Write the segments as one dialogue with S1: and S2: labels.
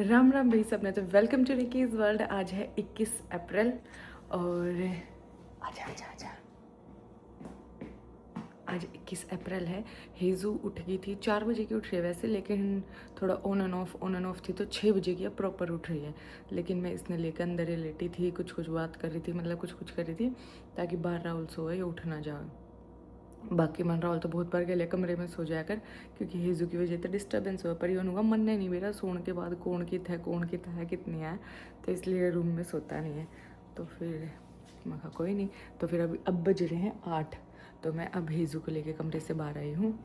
S1: राम राम भाई सबने। तो वेलकम टू रिकीज वर्ल्ड। आज है 21 अप्रैल और आजा आजा आजा आज 21 अप्रैल है। हेजू उठ गई थी 4 बजे की, उठ रही है वैसे, लेकिन थोड़ा ऑन एंड ऑफ थी, तो 6 बजे की अब प्रॉपर उठ रही है। लेकिन मैं इसने लेकर अंदर ही लेटी थी, कुछ बात कर रही थी, मतलब कुछ कर रही थी ताकि बाहर राहुल सोए या उठ ना जाए। बाकी मन राहुल तो बहुत बार गए कमरे में सो जाकर, क्योंकि हेजू की वजह से डिस्टर्बेंस हुआ, पर यूँ मन नहीं मेरा सोने के बाद कौन कित है कितनी है, तो इसलिए रूम में सोता नहीं है। तो फिर मैं कहा कोई नहीं। तो फिर अब बज रहे हैं 8, तो मैं अब हेजू को लेके कमरे से बाहर आई हूँ।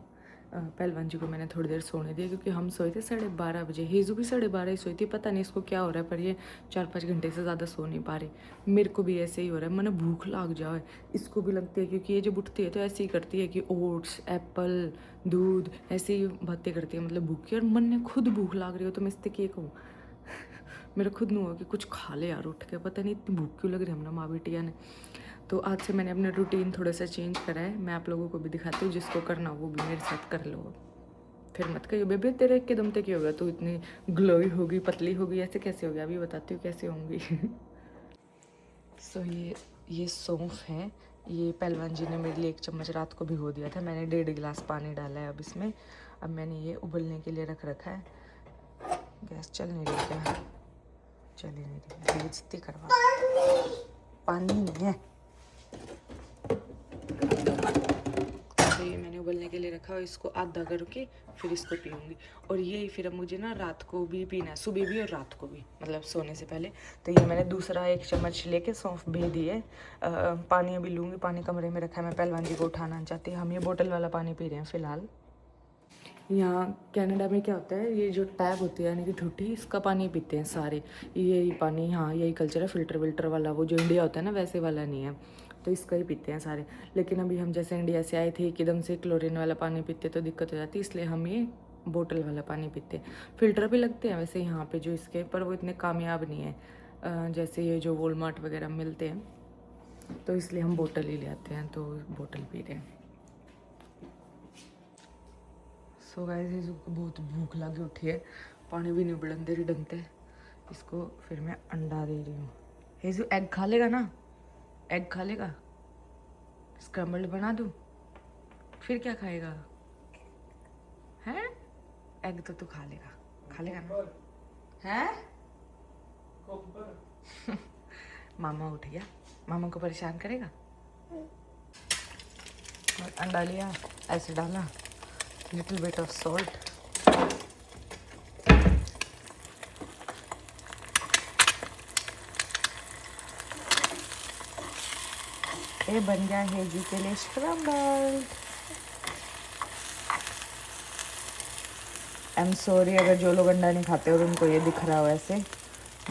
S1: पहलवान जी को मैंने थोड़ी देर सोने दिया, क्योंकि हम सोए थे 12:30 बजे, हेजू भी 12:30 ही सोई थी। पता नहीं इसको क्या हो रहा है, पर ये 4-5 घंटे से ज़्यादा सो नहीं पा रही। मेरे को भी ऐसे ही हो रहा है, मैंने भूख लाग जाए, इसको भी लगती है, क्योंकि ये जब उठती है तो ऐसे ही करती है कि ओट्स, एप्पल, दूध, ऐसे ही बातें करती है, मतलब भूखी। और मन ने खुद भूख लाग रही हो तो मैं इससे क्या कहूँ मेरा खुद नहीं हुआ कि कुछ खा ले यार उठ के, पता नहीं इतनी भूख क्यों लग रही है हमने माँ बेटिया ने। तो आज से मैंने अपना रूटीन थोड़ा सा चेंज करा है। मैं आप लोगों को भी दिखाती हूँ, जिसको करना वो भी मेरे साथ कर लो। फिर मत कहियो बेबे तेरे एकदम से क्या हो गया, तू इतनी ग्लोई होगी, पतली होगी, ऐसे कैसे हो गया, अभी बताती हूँ कैसे होंगी। सो ये सौंफ है। ये पहलवान जी ने मेरे लिए 1 चम्मच रात को भिगो दिया था, मैंने 1.5 गिलास पानी डाला है अब इसमें। अब मैंने ये उबलने के लिए रख रखा है। गैस चल नहीं रही क्या? चल ही नहीं रही, बेइज्जती करवा। पानी नहीं है। तो ये मैंने उबलने के लिए रखा और इसको आधा करके फिर इसको पीऊँगी। और ये फिर अब मुझे ना रात को भी पीना है, सुबह भी और रात को भी, मतलब सोने से पहले। तो ये मैंने दूसरा 1 चम्मच लेके सौंफ भी दिए। पानी अभी लूँगी, पानी कमरे में रखा है, मैं पहलवान जी को उठाना चाहती हूँ। हम ये बोतल वाला पानी पी रहे हैं फ़िलहाल। यहाँ कनाडा में क्या होता है, ये जो टैप होती है यानी कि ठुठी, इसका पानी पीते हैं सारे। यही पानी, हाँ यही कल्चर है, फ़िल्टर विल्टर वाला, वो जो इंडिया होता है ना वैसे वाला नहीं है, तो इसका ही पीते हैं सारे। लेकिन अभी हम जैसे इंडिया से आए थे एकदम से क्लोरीन वाला पानी पीते तो दिक्कत हो जाती, इसलिए हम ये बोतल वाला पानी पीते हैं। फ़िल्टर भी लगते हैं वैसे यहाँ पे जो इसके, पर वो इतने कामयाब नहीं है जैसे ये जो वॉलमार्ट वगैरह मिलते हैं, तो इसलिए हम बोतल ही ले आते हैं, तो बोतल पी रहे हैं। सो गाइस इसको बहुत भूख लगी उठी है, पानी भी नहीं उबलन दे रही डंते। इसको फिर मैं अंडा दे रही हूँ। हेजू एग खा लेगा ना? एग खा लेगा? स्क्रम्बल्ड बना दूँ? फिर क्या खाएगा? हैं? एग तो तू खा लेगा ना? हैं? मामा उठ गया, मामा को परेशान करेगा। अंडा लिया, ऐसे डाला, लिटिल बिट ऑफ सॉल्ट, ये बन गया हेजू के लिए स्क्रम्बल। आई एम सॉरी अगर जो लोग अंडा नहीं खाते और उनको ये दिख रहा हो ऐसे,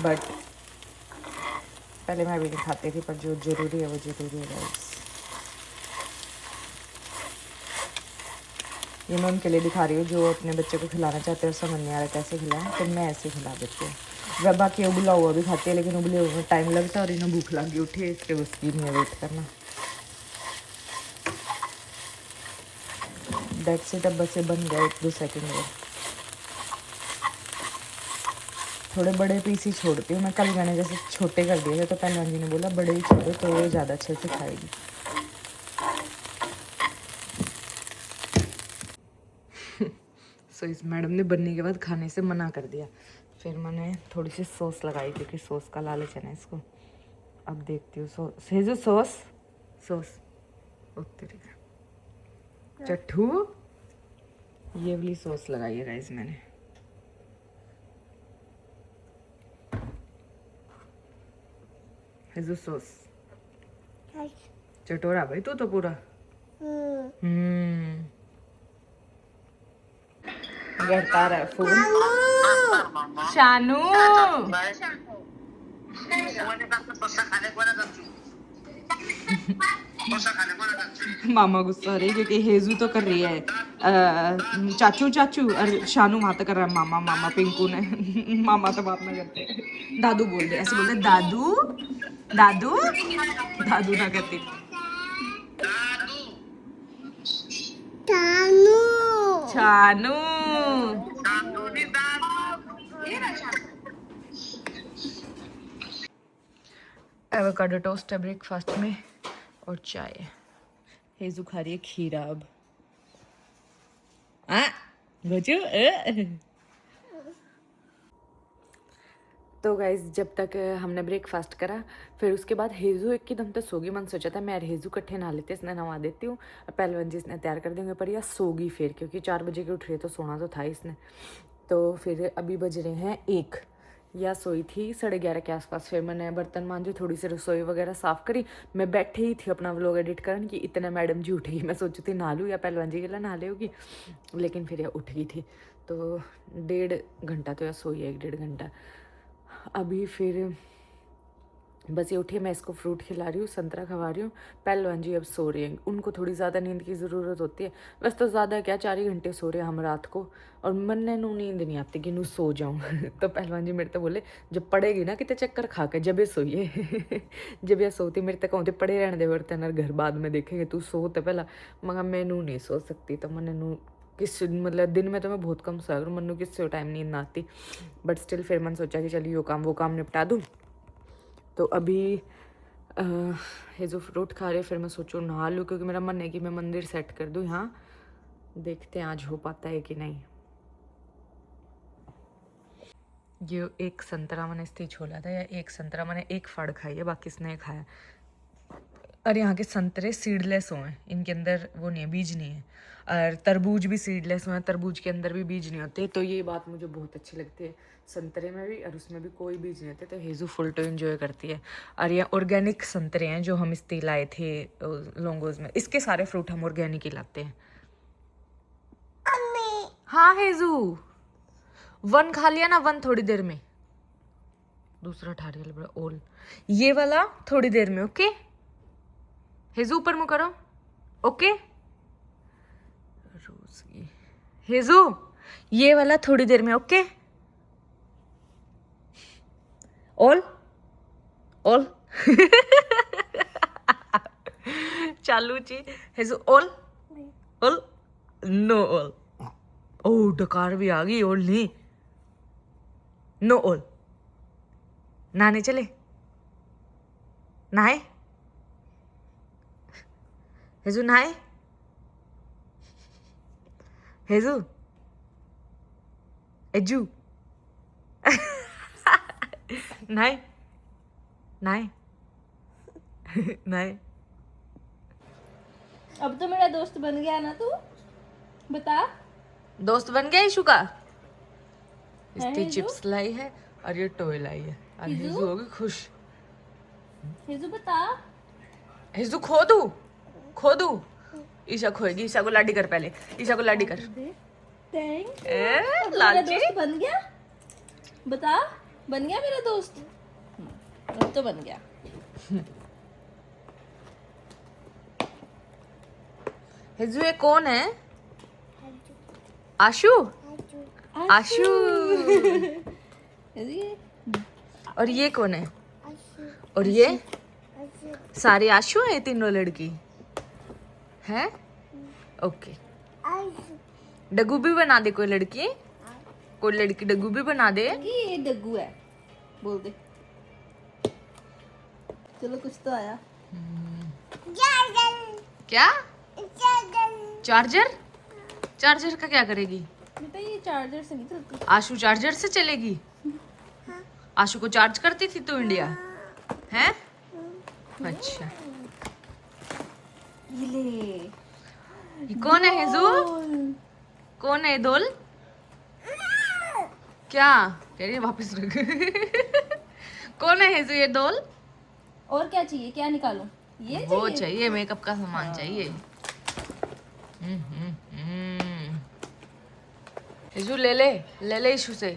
S1: बट पहले मैं भी नहीं खाती थी, पर जो ज़रूरी है वो ज़रूरी है गाइस। ये मैं उनके लिए दिखा रही हूँ जो अपने बच्चे को खिलाना चाहते हैं और समझ नहीं आ रहा कैसे खिलाएं, तो मैं ऐसे खिला देती हूँ। वह बाकी उबला हुआ भी खाती है, लेकिन उबले हुए में टाइम लगता है और इन्हें भूख लगी उठी है, इसके बस की नहीं है वेट करना। दैट्स इट, अब बस ये बन गया 1-2 सेकेंड में। थोड़े बड़े पीस ही छोड़ती हूँ मैं, कल मैंने जैसे छोटे कर दिए थे तो पहलवान जी ने बोला बड़े ही छोड़ो तो ये ज़्यादा अच्छे से खाएगी। सो इस मैडम ने बनने के बाद खाने से मना कर दिया। फिर मैंने थोड़ी सी सॉस लगाई, क्योंकि सॉस का लालच है ना इसको। अब देखती हूँ सॉस, हेजू सॉस सॉस तेरी चट्टू, ये वाली सॉस लगाई है गाइस मैंने। हेजू सॉस चटोरा भाई तू तो पूरा। करता रहा फोन। शानू मामा गुस्सा हो रही है क्योंकि हेजू तो कर रही है चाचू चाचू, और शानू वहां तक कर रहा है मामा मामा। पिंकू ने मामा तो बात ना करते, दादू बोल रहे, ऐसे बोलते दादू दादू दादू ना कहती। शानू एवोकाडो टोस्ट है ब्रेकफास्ट में और चाय। हेजू खा रही है खीरा अब। तो गाइज जब तक हमने ब्रेकफास्ट करा फिर उसके बाद हेजू एकदम तो सोगी। मन सोचा था मैं हेजू कट्ठे नहा लेते, इसने नहा देती हूँ पहलवान जी इसने तैयार कर देंगे, पर यह सोगी फिर क्योंकि 4 बजे की उठ रही है तो सोना तो था इसने। तो फिर अभी बज रहे हैं 1, या सोई थी 11:30 के आसपास। फिर मैंने बर्तन मांजे, थोड़ी सी रसोई वगैरह साफ़ करी। मैं बैठी ही थी अपना व्लॉग एडिट करने कि इतना मैडम जी उठेगी। मैं सोची थी नहा लूँ या पहलवान जी के लिए नहा ले होगी, लेकिन फिर यह उठ गई थी। तो 1.5 घंटा तो यह सोई है, 1-1.5 घंटा। अभी फिर बस ये उठी, मैं इसको फ्रूट खिला रही हूँ, संतरा खवा रही हूँ। पहलवान जी अब सो रही हैं, उनको थोड़ी ज़्यादा नींद की ज़रूरत होती है। वैसे तो ज़्यादा क्या 4 ही घंटे सो रहे हैं हम रात को, और मन नू नींद नहीं आती कि नू सो जाऊँ। तो पहलवान जी मेरे तो बोले जब पड़ेगी ना कितने चक्कर खा के जब ये सोइए। जब ये सोती मेरे तक कहते पड़े रहने दे बर्तन और घर बाद में देखेंगे, तू सोते पहला। मगर मैं नू नहीं सो सकती, तो मैंने नू किस मतलब दिन में तो मैं बहुत कम सोया करूँ, मनु किससे टाइम नींद ना आती। बट स्टिल फिर मैंने सोचा कि चलिए वो काम निपटा दूँ। तो अभी ये जो फ्रूट खा रहे फिर मैं सोचूँ नहा लूँ, क्योंकि मेरा मन है कि मैं मंदिर सेट कर दूँ यहाँ। देखते हैं आज हो पाता है कि नहीं। ये एक संतरा मैंने इससे छोला था, या एक संतरा मैंने एक फाड़ खाई है, बाकी इसने खाया। और यहाँ के संतरे सीडलेस हुए हैं, इनके अंदर वो नहीं है, बीज नहीं है। और तरबूज भी सीडलेस हुए हैं, तरबूज के अंदर भी बीज नहीं होते। तो ये बात मुझे बहुत अच्छी लगती है, संतरे में भी और उसमें भी कोई बीज नहीं होते। तो हेजू फुल टू एंजॉय करती है। और ये ऑर्गेनिक संतरे हैं जो हम इस्ते लाए थे लोंगोज में। इसके सारे फ्रूट हम ऑर्गेनिक ही लाते हैं। हाँ हेजू 1 खा लिया ना, 1 थोड़ी देर में, दूसरा ठारियल बड़ा ओल, ये वाला थोड़ी देर में। ओके हेजू ऊपर मुँह करो। ओके रोज़ी हेजू ये वाला थोड़ी देर में। ओके ऑल ऑल चालू ची हेजू ऑल ऑल नो ऑल। ओ डकार भी आ गई, ऑल नहीं, नो ऑल। नहाने चले, नहाए हेजू, नहाए हेजू, एजू नहाए नहाए नहाए।
S2: अब तो मेरा दोस्त बन गया ना तू, बता।
S1: दोस्त बन गया इशू का।
S2: है
S1: इसकी
S2: हिजू?
S1: चिप्स लाई है और ये टॉय लाई है, और
S2: हिजू?
S1: हिजू होगी खुश।
S2: हिजू बता।
S1: हिजू खो दू। ईशा खोएगी, ईशा को लाडी कर, पहले ईशा को लाडी कर।
S2: थैंक
S1: ए,
S2: अब तो मेरा
S1: लालची।
S2: दोस्त बन गया, बता। बन गया मेरा दोस्त, अब तो बन गया।
S1: हिजू ये कौन है? आशु आशु।
S2: ये
S1: और ये कौन है? और ये सारी आशु है, तीनों लड़की है। ओके डग्गू भी बना दे, कोई लड़की डग्गू भी बना दे।
S2: ये डग्गू है, बोल दे। चलो कुछ तो आया।
S1: क्या चार्जर का क्या करेगी?
S2: बेटा ये चार्जर से नहीं चलती।
S1: आशु चार्जर से चलेगी? आशु को चार्ज करती थी तू इंडिया है? अच्छा
S2: ये ले।
S1: ये कौन है हिजू? कौन है दोल? क्या कह रही है? वापस रख। कौन है हिजू ये दोल?
S2: और क्या चाहिए, क्या निकालो? ये
S1: वो चाहिए, मेकअप का सामान चाहिए। हिजू ले ले इशू से।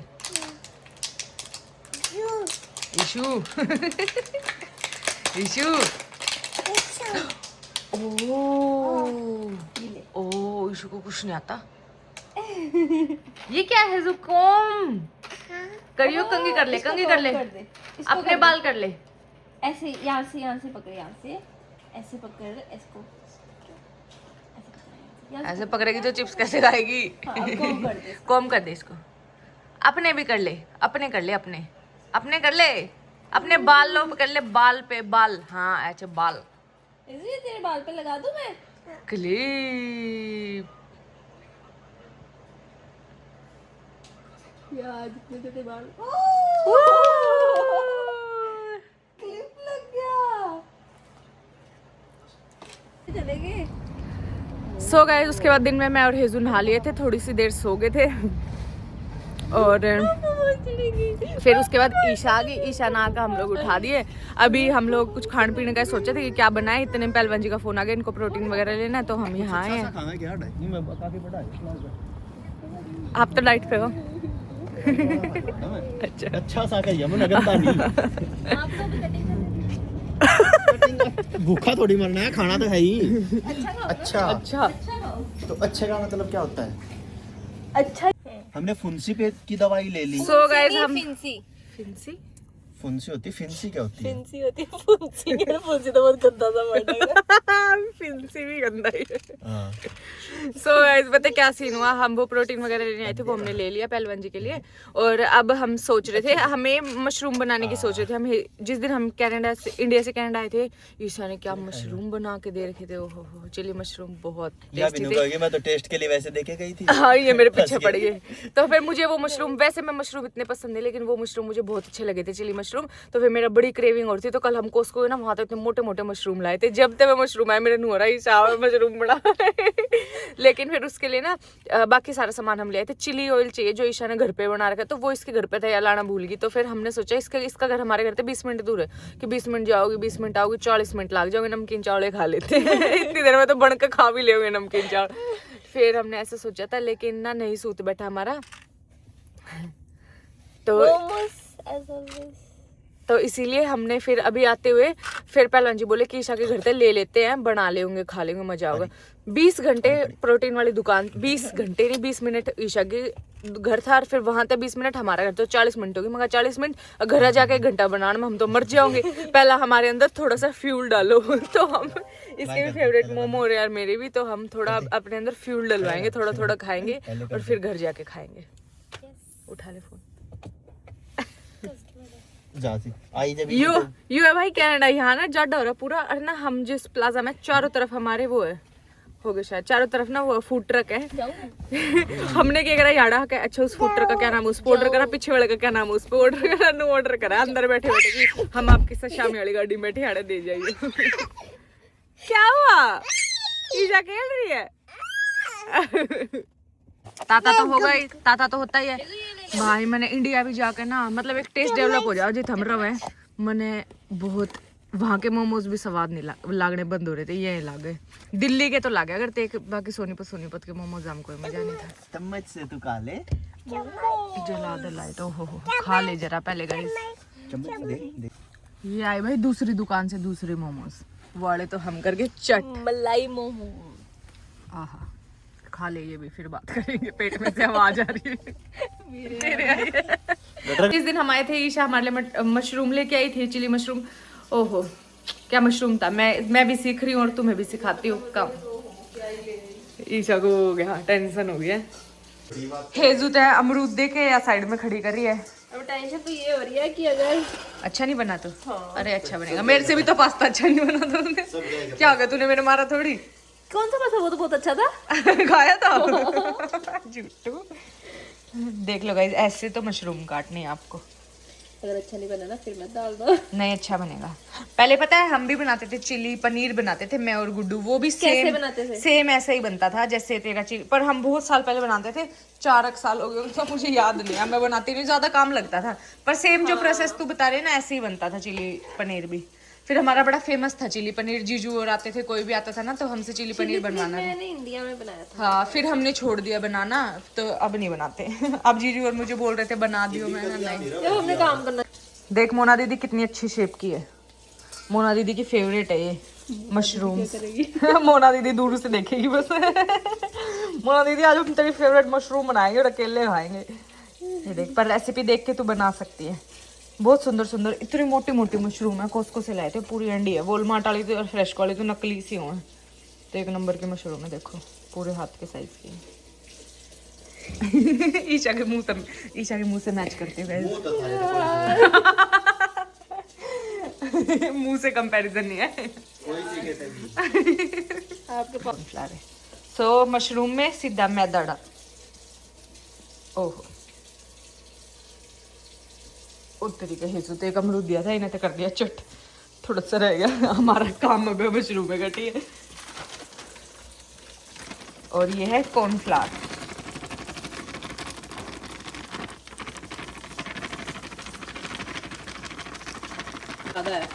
S1: इशू इशू ओ इशू को कुछ नहीं आता। ये क्या है जुकाम? करियो, कंगी कर ले, कंगी कर ले, अपने बाल कर ले।
S2: ऐसे यहाँ से पकड़, यहाँ से ऐसे पकड़ इसको,
S1: ऐसे पकड़ेगी तो चिप्स कैसे खाएगी? कॉम कर दे इसको। अपने भी कर ले, अपने कर ले, अपने कर ले, अपने बाल लो, पकड़ ले बाल पे बाल, हाँ ऐसे बाल,
S2: इसलिए तेरे बाल पे लगा दूं मैं
S1: क्लिप।
S2: यार जितने छोटे बाल क्लिप लग गया। चलेंगे।
S1: सो गए। उसके बाद दिन में मैं और हेजू नहा लिए थे, थोड़ी सी देर सो गए थे और फिर उसके बाद ईशा आ गई। ईशा ना का हम लोग उठा दिए। अभी हम लोग कुछ खाने पीने का सोचे थे कि क्या बनाए, इतने में पहलवान जी का फोन आ गया, इनको प्रोटीन वगैरह लेना है, तो हम यहाँ आए हैं। आप तो डाइट पे हो।
S3: अच्छा सा का यमुना गंदा नहीं।
S2: आपको भी कटिंग
S3: भूखा थोड़ी मरना है, खाना तो है ही। अच्छा
S1: अच्छा
S3: तो अच्छे का मतलब क्या होता है?
S2: अच्छा
S3: हमने फुंसी पे की दवाई ले ली।
S1: सो गाइस हम
S2: फिंसी
S1: फिंसी
S3: फुंसी होती, फिंसी क्या होती है?
S2: फिंसी होती है। फुंसी फुंसी तो बहुत गंदा सा वर्ड है।
S1: फिंसी भी गंदा ही है।
S3: हाँ।
S1: सो गाइस पता क्या सीन हुआ, हम वो प्रोटीन वगैरह लेने आए थे, वो हमने ले लिया पहलवान जी के लिए। और अब हम सोच रहे थे, हमें मशरूम बनाने की सोच रहे थे। हम जिस दिन हम इंडिया से कनाडा आए थे, ईशा ने क्या मशरूम बना के दे रखे थे। ओहो हो, चिली मशरूम बहुत टेस्टी थे।
S3: मैं तो टेस्ट के लिए वैसे देखे गई थी।
S1: हाँ ये मेरे पीछे पड़ गए। तो फिर मुझे वो मशरूम, वैसे मैं मशरूम इतने पसंद नहीं, लेकिन वो मशरूम मुझे बहुत अच्छे लगे थे, चिली मशरूम। तो फिर मेरा बड़ी क्रेविंग होती, तो कल हम कोस्को ना वहाँ तक इतने मोटे मोटे मशरूम लाए थे। जब तक मैं मशरूम आए मेरे नुहरा ही चाव मशरूम बना। लेकिन फिर उसके लिए ना बाकी सारा सामान हम ले आए थे। चिली ऑयल चाहिए जो ईशा ने घर पे बना रखा, तो वो इसके घर पे था, या लाना भूल गई। तो फिर हमने सोचा इसका घर हमारे घर से 20 मिनट दूर है, कि 20 मिनट जाओगे, 20 मिनट आओगे, 40 मिनट लग जाओगे, नमकीन चावल खा लेते हैं। इतनी देर में तो बन के खा भी ले नमकीन चावल। फिर हमने ऐसा सोचा था, लेकिन ना नहीं सूत बैठा हमारा। तो इसीलिए हमने फिर अभी आते हुए फिर पहलवान जी बोले कि ईशा के घर से ले लेते हैं, बना लेंगे, खा लेंगे, मजा होगा। 20 घंटे प्रोटीन वाली दुकान, 20 घंटे नहीं 20 मिनट ईशा के घर था, और फिर वहां तक 20 मिनट हमारा घर, तो 40 मिनट होगी। मगर 40 मिनट घर जाके 1 घंटा बनाने में हम तो मर जाओगे। पहला हमारे अंदर थोड़ा सा फ्यूल डालो। तो हम, इसके भी फेवरेट मोमो और यार मेरे भी, तो हम थोड़ा अपने अंदर फ्यूल डलवाएंगे, थोड़ा थोड़ा खाएंगे और फिर घर जाके खाएंगे। उठा ले फोन। यू है भाई कनाडा, यहाँ ना ज्यादा हो रहा पूरा। और ना हम जिस प्लाजा में, चारों तरफ हमारे वो है, हो गए शायद चारों तरफ ना वो फूड ट्रक है। हमने क्या करा याड़ा का, अच्छा उस फूड ट्रक का क्या नाम, उस ऑर्डर करा, पीछे वाले का क्या नाम, उस पे ऑर्डर करा, नो ऑर्डर करा, अंदर बैठे बैठे कि हम आपके साथ शामी वाली गाड़ी में बैठे आड़े दे जाइए। क्या हुआ, ईशा खेल रही है। ताता तो होगा ही, ताता तो होता ही है भाई। मैंने इंडिया भी जाकर ना, मतलब एक टेस्ट डेवलप हो जाओ जी थम रहा है। मैंने बहुत वहाँ के मोमोज भी स्वाद नहीं लागने बंद हो रहे थे, ये लागे दिल्ली के तो लागे, अगर ते बाकी सोनीपत के मोमोज हमको मजा नहीं था।
S3: चम्मच से तू खा ले,
S1: जला दे लाइट। ओहो खा ले जरा पहले गाइस।
S3: चम्मच दे।
S1: ये आए भाई दूसरी दुकान से दूसरे मोमोज वाले, तो हम करके चट
S2: मलाई मोमो।
S1: आहा खा ले, ये भी फिर बात करेंगे, पेट में से आवाज आ रही है। इस दिन हम आए थे, ईशा हमारे लिए मशरूम लेके आई थी, चिली मशरूम। ओहो क्या मशरूम था। मैं भी सीख रही हूँ और तुम्हें भी सिखाती हूँ काम। ईशा को हो गया टेंशन हो गया। हेजू तो अमरूद दे के या साइड में खड़ी कर रही है।
S2: अब टेंशन तो ये हो रही है कि अगर
S1: अच्छा नहीं बना तो
S2: हाँ।
S1: अरे अच्छा बनेगा। मेरे से भी तो पास्ता अच्छा नहीं बना तूने। क्या हो गया, तूने मेरे मारा थोड़ी।
S2: कौन सा पास्ता, वो तो बहुत अच्छा था।
S1: खाया था झूठू। देख लो गाइस, ऐसे तो मशरूम काटनी है आपको।
S2: अगर अच्छा नहीं बना ना फिर मत डाल दो।
S1: नहीं अच्छा बनेगा। पहले पता है हम भी बनाते थे, चिली पनीर बनाते थे मैं और गुड्डू, वो भी
S2: कैसे बनाते थे?
S1: सेम ऐसा ही बनता था जैसे तेरा चिली, पर हम बहुत साल पहले बनाते थे, 4 साल हो गए तो मुझे याद नहीं है, मैं बनाती नहीं, ज्यादा काम लगता था। पर सेम जो प्रोसेस तू बता रहे ना ऐसे ही बनता था चिली पनीर भी। फिर हमारा बड़ा फेमस था चिली पनीर, जीजू और आते थे, कोई भी आता था ना तो हमसे चिली पनीर बनवाना।
S2: मैंने इंडिया में बनाया था।
S1: हाँ फिर हमने छोड़ दिया बनाना, तो अब नहीं बनाते। अब जीजू और मुझे बोल रहे थे बना दियो, मैंने नहीं।
S2: जब हमने काम करना।
S1: देख मोना दीदी कितनी अच्छी शेप की है, मोना दीदी की फेवरेट है ये मशरूम। मोना दीदी दूर से देखेगी बस। मोना दीदी आज हम तेरी फेवरेट मशरूम बनाएंगे और अकेले खाएंगे। ये देख, पर रेसिपी देख के तू बना सकती है। बहुत सुंदर सुंदर इतनी मोटी मोटी मशरूम है, कोस्को से लाए थे, पूरी अंडी है। वॉलमार्ट वाली तो और फ्रेश वाली तो नकली सी हो, तो 1 नंबर की मशरूम है। देखो पूरे हाथ के साइज की। ईशा के मुंह से मैच करते हुए। मुंह से कंपैरिजन नहीं है।
S3: कोई सीखे थे
S2: आपके पास
S1: कॉर्नफ्लावर है। सो मशरूम में सीधा मैदा डाल। ओहो उस तरीके हेसु तो एक अमरूद दिया था, इन्हें तो कर दिया चट। थोड़ा सा रह गया, हमारा काम अब मशरूम में कटी है। और ये है कॉर्नफ्लावर।
S2: ज्यादा है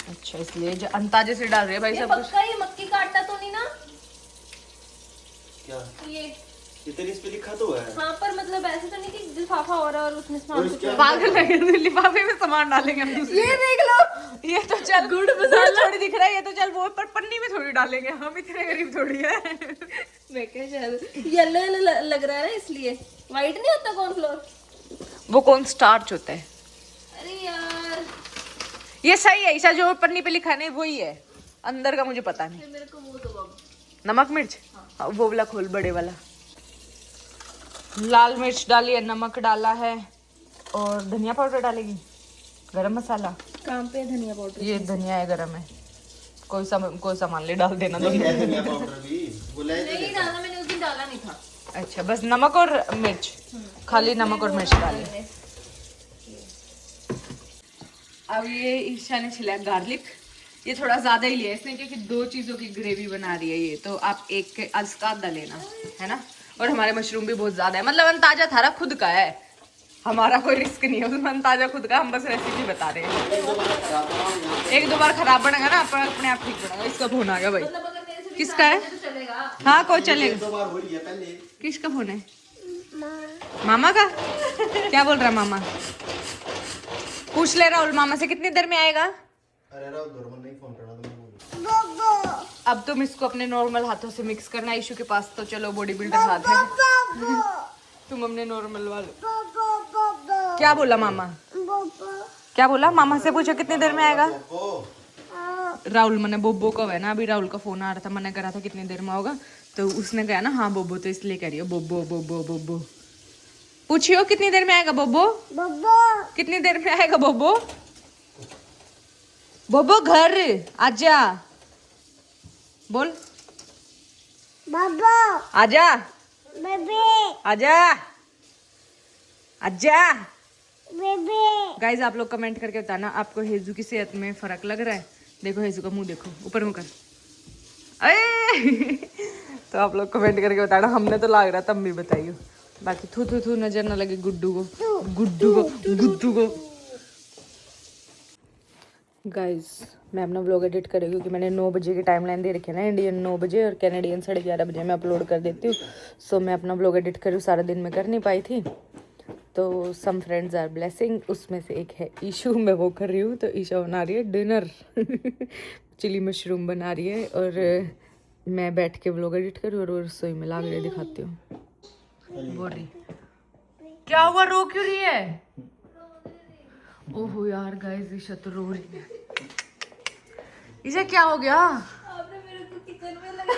S1: अच्छा इसलिए जो अंदाजे से डाल रहे हैं भाई
S2: ये
S1: सब कुछ।
S2: पक्का ये मक्की का आटा तो नहीं ना
S3: क्या
S2: ये?
S3: तेरी इस पे लिखा तो है।
S2: हाँ पर मतलब ऐसे तो नहीं कि लिफाफा हो रहा है और उसमें सामान कुछ और।
S1: पागल लगे तो लिफाफे में सामान डालेंगे हम दूसरे।
S2: ये देख लो,
S1: ये तो चल गुड़ मसाला थोड़ी दिख रहा है, ये तो चल वो पर पन्नी में थोड़ी डालेंगे, हम इतने गरीब थोड़ी है।
S2: मैं क्या चल येलो येलो लग रहा है ना इसलिए। व्हाइट नहीं होता कॉर्नफ्लोर?
S1: वो कौन स्टार्च होता है?
S2: अरे यार
S1: ये सही है ईशा, जो पन्नी पे लिखा नहीं वही है, अंदर का मुझे पता नहीं।
S2: फिर मेरे को वो दो बाबू।
S1: नमक मिर्च हाँ, वो वाला खोल बड़े वाला। लाल मिर्च डाली है, नमक डाला है और धनिया पाउडर डालेगी, गरम मसाला।
S2: काम पे धनिया पाउडर।
S1: ये धनिया है, गरम है, कोई सामान ले डाल देना।
S3: धनिया पाउडर भी बोला
S2: नहीं डाला मैंने, उस दिन डाला नहीं था।
S1: अच्छा बस नमक और मिर्च, खाली नमक और मिर्च डाली। अब ये ईशा ने छिला गार्लिक, ये थोड़ा ज्यादा ही लिया इसने क्योंकि 2 चीजों की ग्रेवी बना रही है ये, तो आप एक के आधा लेना है ना। और हमारे मशरूम भी बहुत ज्यादा है, मतलब अंताजा थारा खुद का है, हमारा कोई रिस्क नहीं है उसमें, अंताजा खुद का, हम बस रेसिपी बता रहे हैं। 1-2 बार खराब बनेगा ना पर अपने आप ठीक बनेगा। इसका फोन आ गया भाई,
S2: मतलब अगर मेरे से
S1: किसका है?
S2: तो चलेगा।
S1: हाँ कोई चलेगा।
S3: 2 बार हो रही है पहले।
S1: किसका फोन है? मामा का। क्या बोल रहा है मामा? पूछ ले राहुल मामा से कितनी देर में आएगा।
S3: अरे राव नॉर्मल नहीं फोन करना तुमने।
S1: अब तुम इसको अपने नॉर्मल हाथों से मिक्स करना। इशू के पास तो चलो बॉडी बिल्डर हाथ है, तुम अपने नॉर्मल वाले। क्या बोला मामा? क्या बोला? मामा से पूछो कितनी देर में आएगा। राहुल मैंने बोबो का है ना, अभी राहुल का फोन आ रहा था, मैंने करा था कितनी देर में होगा, तो उसने कहा ना हाँ बोबो, तो इसलिए कह रही हो बोबो बोबो बोबो। पूछियो कितनी देर में आएगा बोबो। कितनी देर में आएगा बोबो। बोबो घर आजा, बोल आजा आजा आजा। गाइज आप लोग कमेंट करके बताना आपको हेजू की सेहत में फर्क लग रहा है। देखो हेजू का मुंह देखो, ऊपर मुंह कर। अरे तो आप लोग कमेंट करके बताना, हमने तो लाग रहा तब भी बताइयो। बाकी थू थू थू नजर ना लगे गुड्डू को, गुड्डू को, गुड्डू को। गाइज मैं अपना व्लॉग एडिट कर रही हूँ क्योंकि मैंने 9 बजे की टाइम लाइन दे रखी है ना, इंडियन 9 बजे और कैनेडियन 11:30 बजे मैं अपलोड कर देती हूँ। सो मैं अपना व्लॉग एडिट कर रही हूँ, सारा दिन में कर नहीं पाई थी, तो सम फ्रेंड्स आर ब्लेसिंग, उसमें से एक है ईशू, मैं वो कर रही हूँ। तो ईशा बना रही है डिनर चिली मशरूम बना रही है और मैं बैठ के व्लॉग एडिट कर रही हूँ और रसोई में लाग रही दिखाती हूँ। बोल रही क्या हुआ, रो क्यों रही है? ओहो यार गाइस ईशा तो रो रही है। ईशा क्या हो गया?
S2: आपने मेरे को किचन में लगा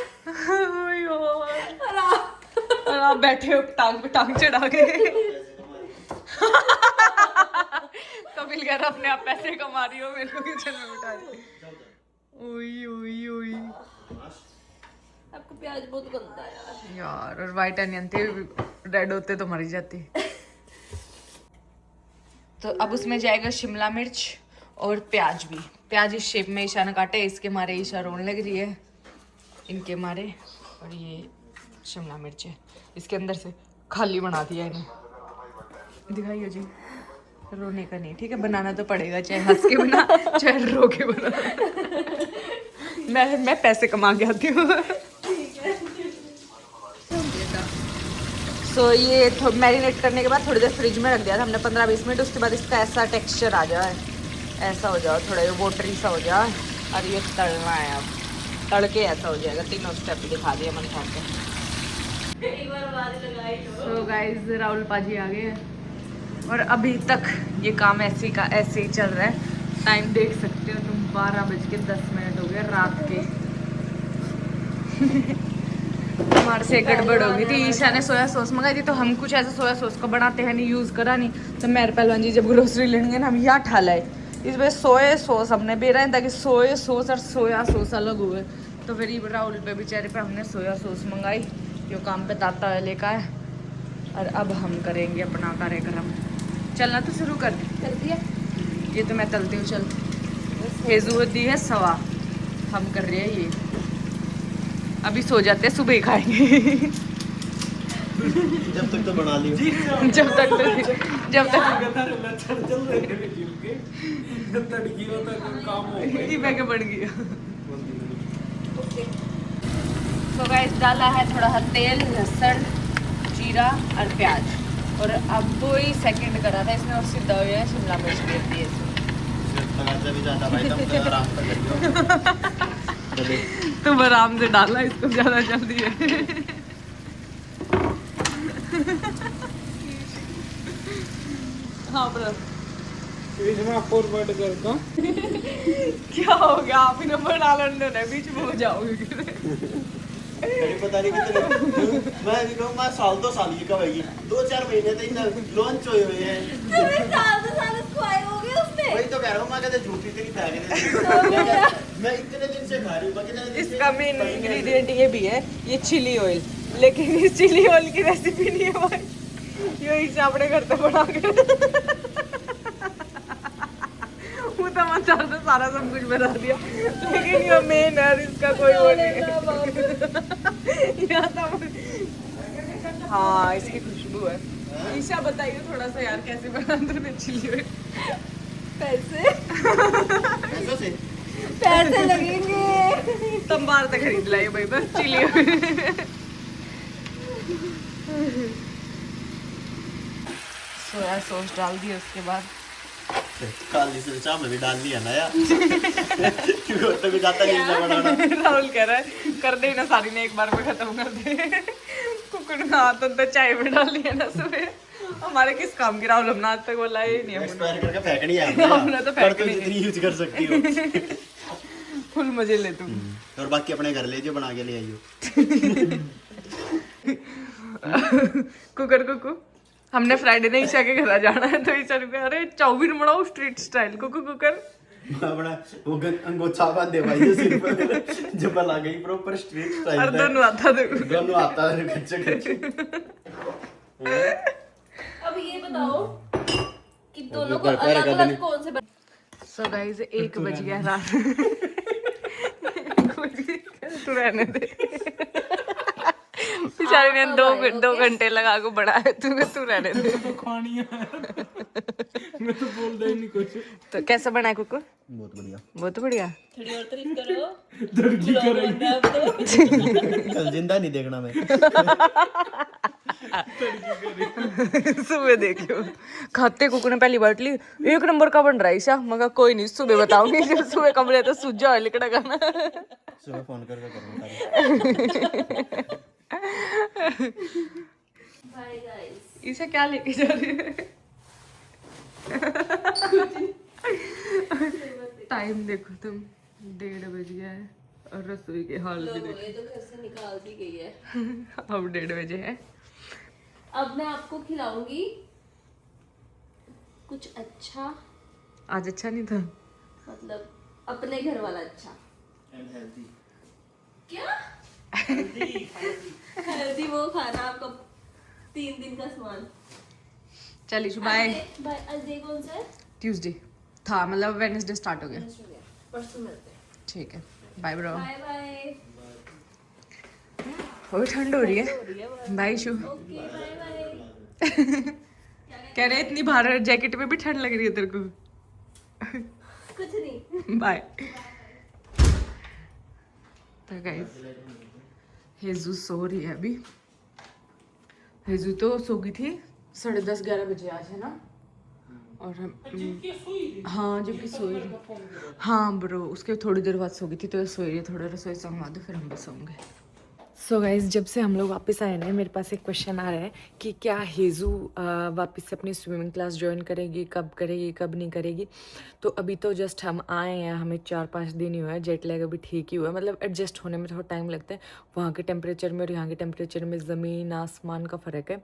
S1: और आप बैठे हो टांग पे टांग चढ़ा के। कपिल कह रहा अपने आप पैसे कमा रही हो, मेरे को किचन में बिठा रही। ओई ओई ओई
S2: आपको प्याज बहुत गंदा है
S1: यार, और वाइट अनियन थे, रेड होते तो मर जाती। तो अब उसमें जाएगा शिमला मिर्च और प्याज भी। प्याज इस शेप में ईशा ने काटे, इसके मारे ईशा रोने लग रही है इनके मारे। और ये शिमला मिर्च है, इसके अंदर से खाली बना दिया इन्हें। दिखाइए जी, रोने का नहीं, ठीक है, बनाना तो पड़ेगा, चाहे हंस के बना चाहे रो के बना। मैं पैसे कमा के आती हूँ। सो ये मैरिनेट करने के बाद थोड़ी देर फ्रिज में रख दिया था हमने 15-20 मिनट। उसके बाद इसका ऐसा टेक्सचर आ जाए, ऐसा हो जाओ, थोड़ा वोटरी सा हो जाए। और ये तलना है, अब तड़के ऐसा हो जाएगा। 3 स्टेप दिखा दिया मन खा के। सो गाइस राहुल पाजी आ गए हैं और अभी तक ये काम ऐसे ही चल रहा है। टाइम देख सकते हो तुम, 12:10 हो गए रात के। हमारे से गड़बड़ हो गई थी, ईशा ने सोया सॉस मंगाई थी, तो हम कुछ ऐसा सोया सॉस का बनाते हैं नहीं, यूज़ करा नहीं। तो मेरे पहलवान जी जब ग्रोसरी लेंगे ना, हम यहाँ ठाला है इसमें सोया सॉस हमने भी रहे ताकि सोया सॉस और सोया सॉस अलग हुए। तो फिर ये राहुल पे बेचारे पे हमने सोया सॉस मंगाई, जो काम पे ताता है लेकर आए। और अब हम करेंगे अपना कार्यक्रम। चलना तो शुरू कर
S2: दिया।
S1: ये तो मैं तलती हूँ। चल हेजू दी है सवा, हम कर रहे हैं ये। अभी सो जाते हैं, सुबह ही खाएंगे।
S3: जब तक तो बना लियो।
S1: जब तक ये मैं के बढ़ गया। तो गाइस डाला है थोड़ा सा तेल, लहसुन, जीरा और प्याज। और अब वो ही सेकंड करा था इसने और सीधा हो गया शिमला मिर्च दे दी है इसमें। तुम आराम से डाला, इसको ज्यादा जल्दी है। हाँ ब्रो,
S4: इसमें फॉरवर्ड कर दो।
S1: क्या हो गया? आप ही नंबर डालने ना बीच में हो जाओगे।
S3: पता नहीं कितने मैं भी कहूँ मैं साल 2 साल की कब आएगी, 2-4 महीने तक लॉन्च हुए हैं।
S2: अरे साल उसको आए हो गए उसमें।
S3: वही तो कह रहा हूँ, मैं कहते झूठी तेरी फैक मैं इतने दिन से खा रही हूँ, कितने दिन से
S1: इसका मेन इंग्रेडिएंट ये भी है, ये चिली ऑयल। लेकिन इस चिली ऑयल की रेसिपी नहीं है भाई, ये इसे अपने घर पे बना के वो तो मचार से सारा सब कुछ बना दिया, लेकिन ये मेन है, इसका कोई वो नहीं है। यहाँ तो हाँ इसकी खुशबू है। ईशा बताइए थोड़ा सा यार, कैसे बना तूने चिली ऑयल?
S2: पैसे
S3: ऐसा से
S2: पैसे लगेंगे।
S1: तुम बाहर से खरीद लाइए भाई, बस चिली ऑयल। सोया सॉस डाल दिया, उसके बाद
S3: काली मिर्चा में भी डाल दिया ना यार। क्योंकि उसमें भी जाता नहीं है बनाना।
S1: राहुल कह रहा है कर दे ना, सारी ने एक बार में खत्म कर दे। कुकुर का हाथ तो चाय में डाल लिया ना सुबह। हमारे किस काम की राहुल, हमने आज तक बोला ही नहीं है।
S3: एक्सपायर करके फेंकनी है
S1: हमने तो फेंकनी
S3: तो जितनी यूज कर सकती हो।
S1: फुल मजे ले तुम।
S3: और बाकी अपने घर ले जो बना के ले आइयो।
S1: कुकर कुकू, हमने फ्राइडे ने ईशा के घर जाना है, तो ईशा ने अरे चाउमीन बनाओ स्ट्रीट स्टाइल। कुकू कुकर
S3: अपना वो अंगोछा बांधे भाई सिर पर, जब आ गई प्रॉपर स्ट्रीट स्टाइल।
S1: और दोनों आता
S3: दोनों आता है कच्चे कच्चे।
S2: अब ये बताओ कि दोनों को अलग अलग कौन से
S1: सो गाइस 1 बज गया रात। तू रहने दे, बेचारे ने 2 घंटे लगा को बढ़ाया, तू रहने दे।
S4: खानी है। मैं तो बोल रही नहीं कुछ।
S1: तो कैसा बना है कुकुर?
S3: बहुत बढ़िया,
S1: बहुत बढ़िया।
S2: थोड़ी और तारीफ करो।
S4: दर्जी करेंगे।
S3: कल जिंदा नहीं देखना मैं।
S1: सुबह देखियो खाते कुकुर ने पहली बार ली, 1 नंबर का बन रहा है ईशा। मगर कोई नहीं, सुबह बताऊंगी। जब सुबह कमरे तो सूझा हो लिकड़ा गाना।
S3: सुबह फोन करके करूंगा।
S2: Bye guys.
S1: ईशा क्या लेके जा रही है? टाइम देखो तुम, 1:30 बज गया है और रसोई के हाल भी देखो।
S2: ये तो घर से निकाल दी गई है।
S1: अब 1:30 बजे है।
S2: अब मैं आपको खिलाऊंगी कुछ अच्छा,
S1: आज अच्छा नहीं था।
S2: मतलब अपने घर वाला अच्छा। क्या हेल्दी वो खाना आपका 3 दिन का सामान।
S1: चलिए बाय।
S2: आज डे कौन सा है?
S1: ट्यूसडे था, मतलब वेडनेसडे स्टार्ट हो गया।
S2: परसों मिलते हैं।
S1: ठीक है, बाय ब्रो।
S2: Bye bye.
S1: बहुत ठंड हो रही है। बाय शू।
S2: Okay bye bye.
S1: कह रहे इतनी बाहर जैकेट में भी ठंड लग रही है तेरे को।
S2: कुछ नहीं।
S1: बाय। तो गाइस हेजू सो रही है अभी। हेजू तो सो गई थी 10:30-11 बजे आज, है ना? और हम हाँ जबकि सोई रही। हाँ ब्रो, उसके थोड़ी देर बाद सो गई थी, तो सोई रही है। थोड़ा रसोई संगवा दो, फिर हम भी सोंगे। सो गाइज जब से हम लोग वापस आए ना, मेरे पास एक क्वेश्चन आ रहा है कि क्या हेजू वापस से अपनी स्विमिंग क्लास ज्वाइन करेगी, कब करेगी, कब नहीं करेगी। तो अभी तो जस्ट हम आए हैं, हमें 4-5 दिन ही हुआ है। जेट लैग अभी ठीक ही हुआ है, मतलब एडजस्ट होने में थोड़ा टाइम लगता है। वहाँ के टेम्परेचर में और यहाँ के टेम्परेचर में ज़मीन आसमान का फ़र्क है।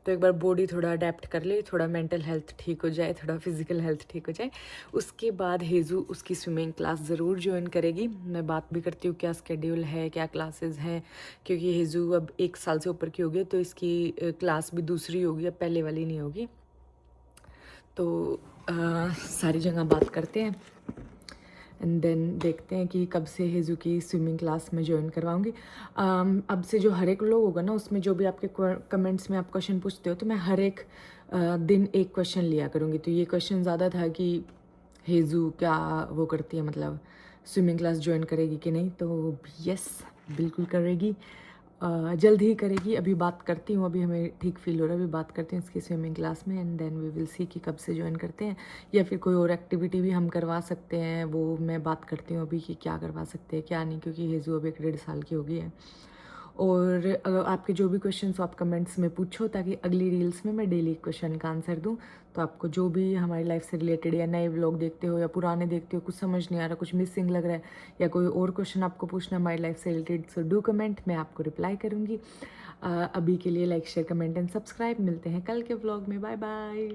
S1: तो एक बार बॉडी थोड़ा अडेप्ट कर ले, थोड़ा मेंटल हेल्थ ठीक हो जाए, थोड़ा फिजिकल हेल्थ ठीक हो जाए, उसके बाद हेजू उसकी स्विमिंग क्लास ज़रूर ज्वाइन करेगी। मैं बात भी करती हूँ क्या स्केड्यूल है, क्या क्लासेस हैं, क्योंकि हेजू अब 1 साल से ऊपर की हो गई तो इसकी क्लास भी दूसरी होगी, अब पहले वाली नहीं होगी। तो सारी जगह बात करते हैं एंड देन देखते हैं कि कब से हेजू की स्विमिंग क्लास में ज्वाइन करवाऊंगी। अब से जो हर एक लोग होगा ना, उसमें जो भी आपके कमेंट्स में आप क्वेश्चन पूछते हो, तो मैं हर एक दिन एक क्वेश्चन लिया करूँगी। तो ये क्वेश्चन ज़्यादा था कि हेजू क्या वो करती है, मतलब स्विमिंग क्लास ज्वाइन करेगी कि नहीं, तो यस बिल्कुल करेगी, जल्द ही करेगी। अभी बात करती हूँ, अभी हमें ठीक फील हो रहा है, अभी बात करते हैं इसकी स्विमिंग क्लास में and then we will see कि कब से ज्वाइन करते हैं, या फिर कोई और एक्टिविटी भी हम करवा सकते हैं, वो मैं बात करती हूँ अभी कि क्या करवा सकते हैं क्या नहीं, क्योंकि हेजू अब 1-1.5 साल की हो गई है। और आपके जो भी क्वेश्चंस हो आप कमेंट्स में पूछो, ताकि अगली रील्स में मैं डेली क्वेश्चन का आंसर दूँ। तो आपको जो भी हमारी लाइफ से रिलेटेड या नए व्लॉग देखते हो या पुराने देखते हो, कुछ समझ नहीं आ रहा, कुछ मिसिंग लग रहा है, या कोई और क्वेश्चन आपको पूछना है हमारी लाइफ से रिलेटेड, सो डू कमेंट, मैं आपको रिप्लाई करूँगी। अभी के लिए like share comment and subscribe. मिलते हैं कल के व्लॉग में, बाय बाय।